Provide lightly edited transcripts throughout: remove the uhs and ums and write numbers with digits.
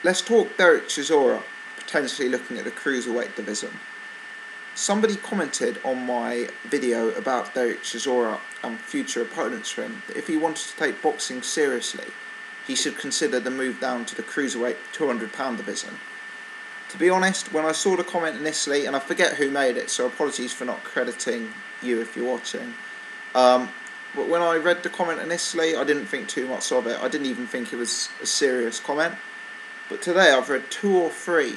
let's talk Dereck Chisora potentially looking at the Cruiserweight division. Somebody commented on my video about Dereck Chisora and future opponents for him that if he wanted to take boxing seriously, he should consider the move down to the Cruiserweight 200-pound division. To be honest, when I saw the comment initially, and I forget who made it, so apologies for not crediting you if you're watching, but when I read the comment initially, I didn't think too much of it. I didn't even think it was a serious comment. But today I've read 2 or 3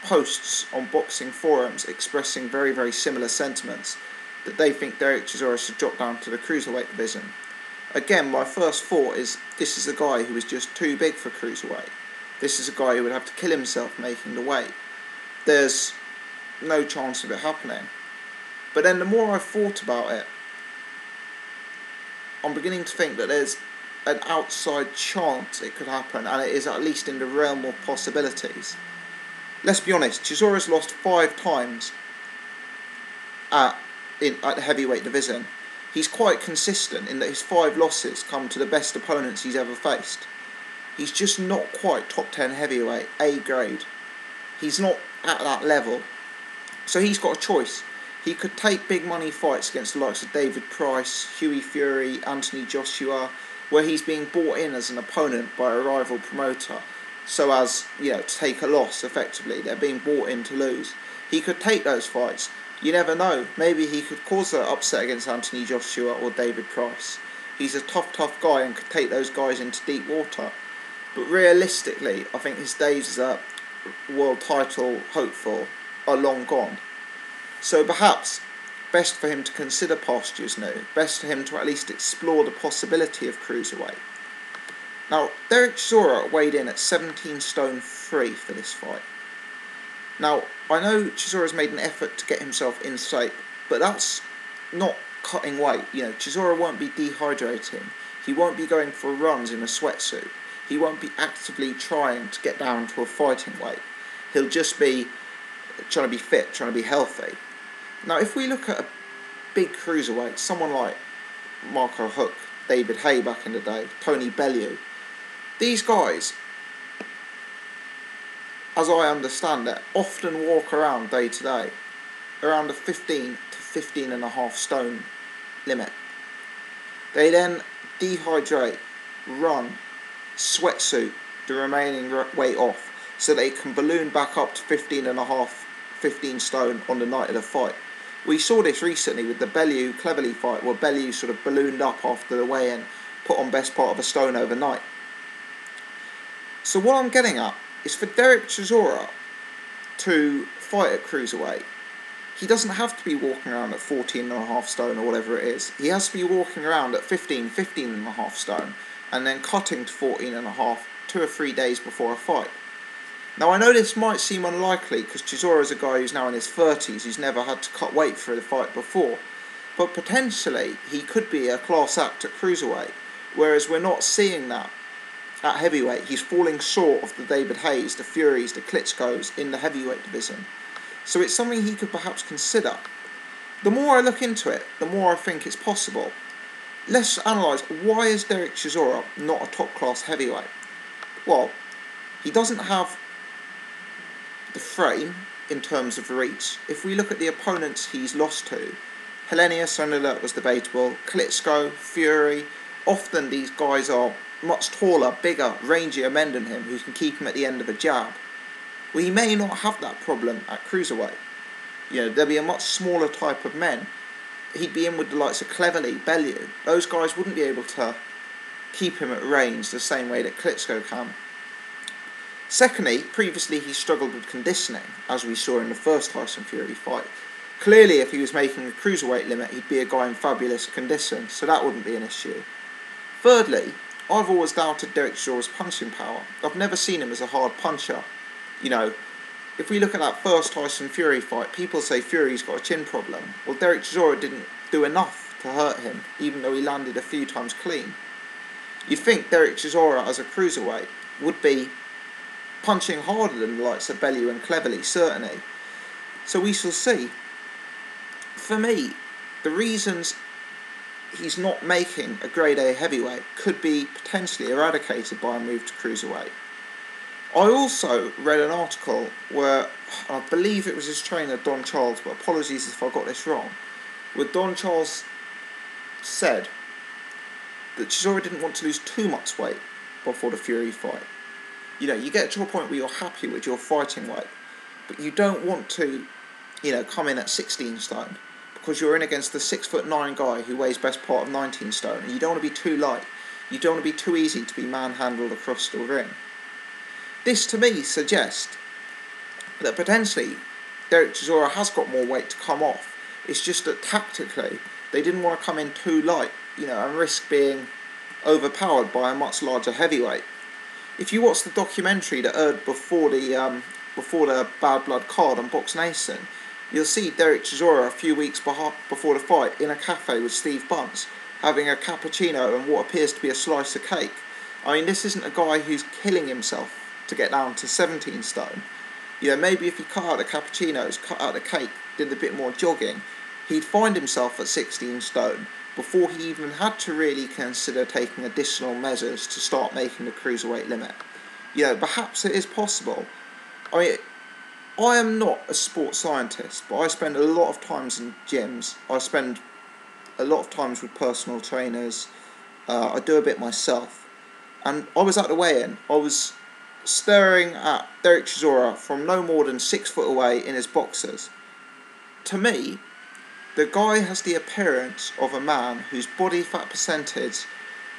posts on boxing forums expressing very, very similar sentiments, that they think Dereck Chisora should drop down to the Cruiserweight division. Again, my first thought is, this is a guy who is just too big for Cruiserweight. This is a guy who would have to kill himself making the weight. There's no chance of it happening. But then the more I've thought about it, I'm beginning to think that there's an outside chance it could happen, and it is at least in the realm of possibilities. Let's be honest, Chisora's lost 5 times at the heavyweight division. He's quite consistent in that his 5 losses come to the best opponents he's ever faced. He's just not quite top 10 heavyweight, A grade. He's not at that level. So he's got a choice. He could take big money fights against the likes of David Price, Hughie Fury, Anthony Joshua, where he's being brought in as an opponent by a rival promoter, so as, to take a loss effectively. They're being brought in to lose. He could take those fights. You never know. Maybe he could cause an upset against Anthony Joshua or David Price. He's a tough guy and could take those guys into deep water. But realistically, I think his days as a world title hopeful are long gone. So perhaps best for him to consider pastures new, best for him to at least explore the possibility of Cruiserweight. Now, Dereck Chisora weighed in at 17 stone 3 for this fight. Now, I know Chisora's made an effort to get himself in shape, but that's not cutting weight. Chisora won't be dehydrating. He won't be going for runs in a sweatsuit. He won't be actively trying to get down to a fighting weight. He'll just be trying to be fit, trying to be healthy. Now, if we look at a big cruiserweight, someone like Marco Huck, David Haye back in the day, Tony Bellew, these guys, as I understand it, often walk around day to day around the 15 to 15.5 stone limit. They then dehydrate, run, sweatsuit the remaining weight off so they can balloon back up to 15 stone on the night of the fight. We saw this recently with the Bellew-Cleverly fight, where Bellew sort of ballooned up after the weigh-in, put on best part of a stone overnight. So what I'm getting at is, for Dereck Chisora to fight at Cruiserweight, he doesn't have to be walking around at 14.5 stone or whatever it is. He has to be walking around at 15.5 stone, and then cutting to 14.5 2 or 3 days before a fight. Now, I know this might seem unlikely because Chisora is a guy who's now in his 30s, who's never had to cut weight for a fight before, but potentially he could be a class act at Cruiserweight, whereas we're not seeing that at heavyweight. He's falling short of the David Hayes, the Furies, the Klitschko's in the heavyweight division. So it's something he could perhaps consider. The more I look into it, the more I think it's possible. Let's analyse, why is Dereck Chisora not a top class heavyweight? Well, he doesn't have the frame in terms of reach. If we look at the opponents he's lost to, Helenius, I know that was debatable, Klitschko, Fury, often these guys are much taller, bigger, rangier men than him who can keep him at the end of a jab. Well, he may not have that problem at Cruiserweight. There'll be a much smaller type of men. He'd be in with the likes of Cleverly, Bellew. Those guys wouldn't be able to keep him at range the same way that Klitschko can. Secondly, previously he struggled with conditioning, as we saw in the first Tyson Fury fight. Clearly, if he was making the cruiserweight limit, he'd be a guy in fabulous condition, so that wouldn't be an issue. Thirdly, I've always doubted Dereck Chisora's punching power. I've never seen him as a hard puncher. If we look at that first Tyson Fury fight, people say Fury's got a chin problem. Well, Dereck Chisora didn't do enough to hurt him, even though he landed a few times clean. You'd think Dereck Chisora as a cruiserweight would be punching harder than the likes of Bellew and Cleverly, certainly. So we shall see. For me, the reasons he's not making a grade A heavyweight could be potentially eradicated by a move to cruiserweight. I also read an article where, I believe it was his trainer Don Charles, but apologies if I got this wrong, where Don Charles said that Chisora didn't want to lose too much weight before the Fury fight. You know, you get to a point where you're happy with your fighting weight, but you don't want to, come in at 16 stone, because you're in against the 6'9" guy who weighs best part of 19 stone, and you don't want to be too light. You don't want to be too easy to be manhandled across the ring. This to me suggests that potentially Dereck Chisora has got more weight to come off. It's just that tactically they didn't want to come in too light, and risk being overpowered by a much larger heavyweight. If you watch the documentary that aired before the Bad Blood card on Box Nation, you'll see Dereck Chisora a few weeks before the fight in a cafe with Steve Bunce, having a cappuccino and what appears to be a slice of cake. I mean, this isn't a guy who's killing himself to get down to 17 stone. Maybe if he cut out the cappuccinos, cut out the cake, did a bit more jogging, he'd find himself at 16 stone before he even had to really consider taking additional measures to start making the cruiserweight limit. Perhaps it is possible. I mean, I am not a sports scientist, but I spend a lot of times in gyms. I spend a lot of times with personal trainers. I do a bit myself. And I was at the weigh-in. I was staring at Dereck Chisora from no more than 6 foot away in his boxers. To me, the guy has the appearance of a man whose body fat percentage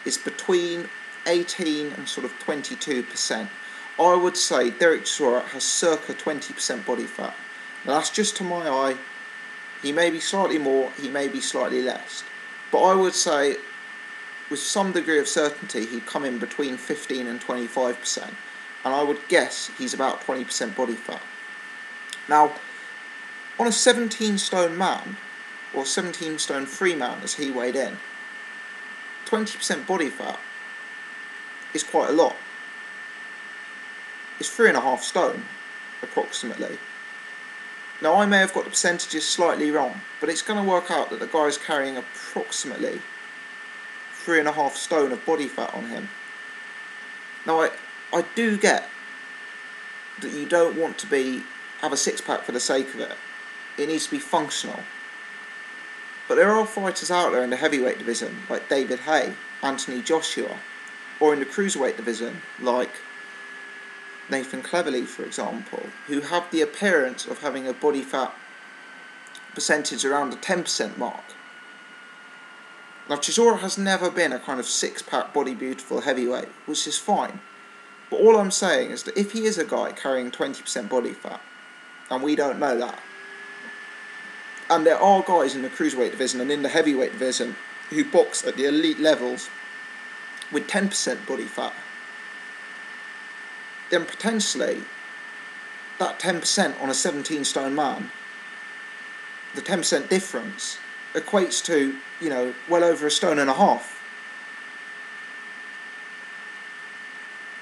is between 18 and sort of 22%. I would say Dereck Chisora has circa 20% body fat. Now that's just to my eye. He may be slightly more, he may be slightly less. But I would say, with some degree of certainty, he'd come in between 15 and 25%. And I would guess he's about 20% body fat. Now, on a 17 stone man, or 17 stone free man as he weighed in, 20% body fat is quite a lot. It's 3.5 stone, approximately. Now, I may have got the percentages slightly wrong, but it's going to work out that the guy's carrying approximately 3.5 stone of body fat on him. Now, I do get that you don't want to have a six-pack for the sake of it. It needs to be functional. But there are fighters out there in the heavyweight division, like David Haye, Anthony Joshua, or in the cruiserweight division, like Nathan Cleverly, for example, who have the appearance of having a body fat percentage around the 10% mark. Now, Chisora has never been a kind of six-pack body beautiful heavyweight, which is fine. But all I'm saying is that if he is a guy carrying 20% body fat, and we don't know that, and there are guys in the cruiserweight division and in the heavyweight division who box at the elite levels with 10% body fat, then potentially that 10% on a 17 stone man, the 10% difference equates to, well over 1.5 stone.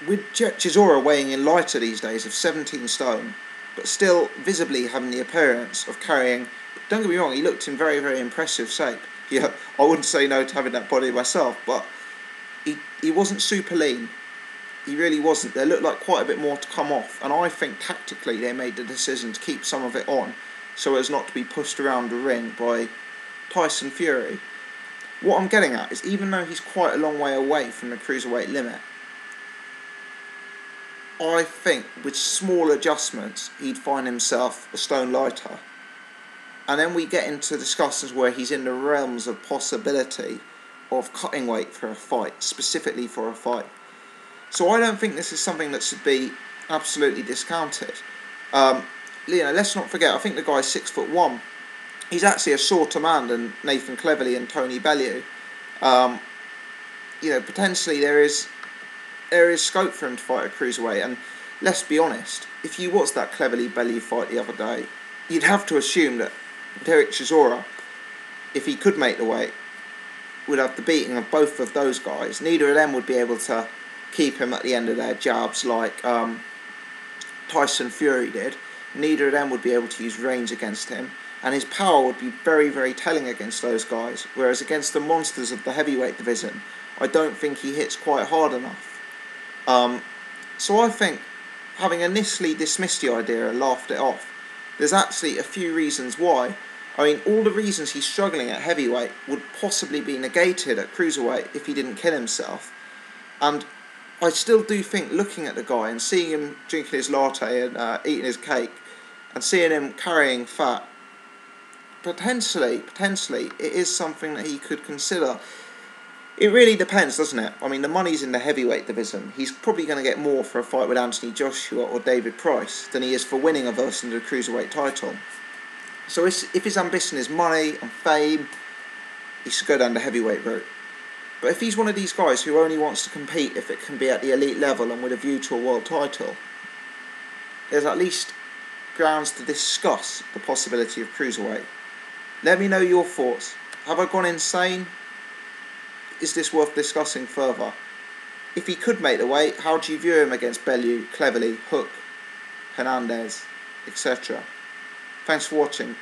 With Chisora weighing in lighter these days of 17 stone, but still visibly having the appearance of carrying, don't get me wrong, he looked in very, very impressive shape. I wouldn't say no to having that body myself, but he wasn't super lean. He really wasn't. There looked like quite a bit more to come off, and I think tactically they made the decision to keep some of it on so as not to be pushed around the ring by Tyson Fury. What I'm getting at is, even though he's quite a long way away from the cruiserweight limit, I think with small adjustments he'd find himself a stone lighter. And then we get into discussions where he's in the realms of possibility of cutting weight for a fight, specifically for a fight. So I don't think this is something that should be absolutely discounted. Let's not forget, I think the guy's 6'1". He's actually a shorter man than Nathan Cleverly and Tony Bellew. Potentially there is scope for him to fight a cruiserweight, and let's be honest, if you watched that Cleverly-Bellew fight the other day, you'd have to assume that Dereck Chisora, if he could make the weight, would have the beating of both of those guys. Neither of them would be able to keep him at the end of their jabs like Tyson Fury did. Neither of them would be able to use range against him, and his power would be very, very telling against those guys, whereas against the monsters of the heavyweight division, I don't think he hits quite hard enough. So I think having initially dismissed the idea and laughed it off, there's actually a few reasons why. I mean, all the reasons he's struggling at heavyweight would possibly be negated at cruiserweight if he didn't kill himself. And I still do think, looking at the guy and seeing him drinking his latte and eating his cake and seeing him carrying fat, potentially it is something that he could consider. It really depends, doesn't it? I mean, the money's in the heavyweight division. He's probably going to get more for a fight with Anthony Joshua or David Price than he is for winning a version of the cruiserweight title. So if his ambition is money and fame, he should go down the heavyweight route. But if he's one of these guys who only wants to compete if it can be at the elite level and with a view to a world title, there's at least grounds to discuss the possibility of cruiserweight. Let me know your thoughts. Have I gone insane? Is this worth discussing further? If he could make the weight, how do you view him against Bellew, Cleverly, Hook, Hernandez, etc.? Thanks for watching.